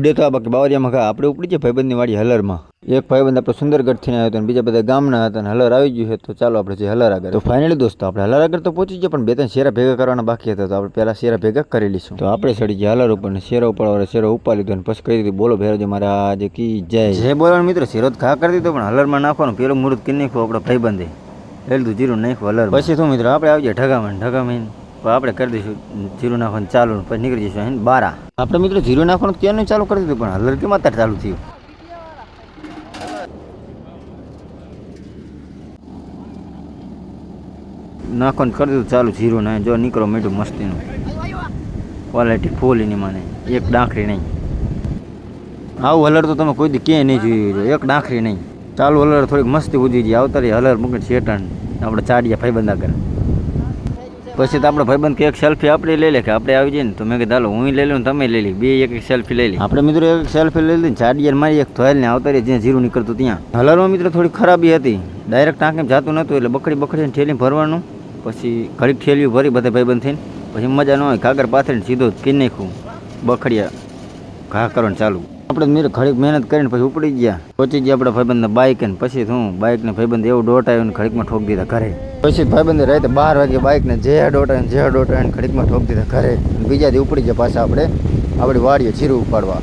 ઉડે તો બાકી બાવરિયામાં ઘા આપણે ઉપડી જાય ભાઈબંધની વાડી હલરમાં. એક ભાઈબંધ આપણે સુંદરગઢથી આવ્યો હતો અને બીજા બધા ગામના હતા અને હલર આવી ગયું છે. તો ચાલો આપણે જે હલર આગળ. તો ફાઇનલી દોસ્તો આપણે હલર આગળ તો પહોંચી ગયા, પણ બે ત્રણ શેરા ભેગા કરવાના બાકી હતા. તો આપણે પહેલા શેરા ભેગા કરી લઈશું. તો આપણે ચડી ગયા હલર ઉપર ને શેરા ઉપાડવા શેરો ઉપાડી લીધો અને પછી કહી દીધું બોલો ભેરોજી મહારાજ કી જય. જય બોલવાનો મિત્રો શેરો ઘા કરી દીધો, પણ હલરમાં નાખવાનું પેલું મુહૂર્ત કરી નાખ્યું આપણે ભાઈબંધે. એટલું જીરું નાખ્યું હલર. પછી શું મિત્રો આપણે આવી જાય ઢગામાં આપણે કરી દઈશું જીરું નાખવાનું ચાલુ, પછી નીકળી જઈશું બારા. આપણે મિત્રો જીરું નાખવાનું ક્યાંનું ચાલુ કરી દીધું, પણ હલર કેમ અત્યારે ચાલુ થયું. નાખવાનું કરી દીધું ચાલુ જીરું ને જો નીકળો મીઠું મસ્તીનું ક્વોલિટી ફૂલ એની માને એક ડાંખરી નહીં. આવું હલર તો તમે કોઈ દી ક્યાંય નહીં જોયું, એક ડાંખરી નહીં. ચાલુ હલર થોડીક મસ્તી ઉજી જાય આવતા હલર મૂકીને શેટણ આપણે ચાડીએ ભાઈબંધા કરે. પછી તો આપણે ભાઈબંધ કે એક સેલ્ફી આપણે લઈ લે કે આપણે આવી જઈએ ને. તો મેં કીધું હાલો હું લઈ લઉં તમે લઈ લી, બે એક સેલ્ફી લઈ લી. આપણે મિત્રો એક સેલ્ફી લઈ લીધી ચાડીએ મારી એક થોયલ ને આવતા રહી જ્યાં જીરું નીકળતું ત્યાં. હલરમાં મિત્રો થોડી ખરાબી હતી, ડાયરેક્ટ ટાંકીમાં જતું નહોતું એટલે બકડી ઠેલી ભરવાનું. પછી ઘડીક ઠેલિયું ભરી બધા ભાઈબંધ થઈને પછી મજા ન હોય કાગર પાથરીને સીધો કી નાખ્યું બખડિયા ઘા કરવાનું ચાલુ. આપણે મેં ઘડીક મહેનત કરીને પછી ઉપડી ગયા, પહોંચી ગયા આપણે ભાઈબંધને બાઇક ને. પછી શું બાઇકને ભાઈબંધ એવું દોટાયું ને ઘડીકમાં ઠોક દીધા ઘરે. પછી ભાઈબંધે રાતે 12 વાગે બાઇકને જે દોટાયું ઘડીકમાં ઠોક દીધા ઘરે. બીજા દી ઉપડી ગયા પાછા આપણે આપણી વાડીએ જીરું ઉપાડવા.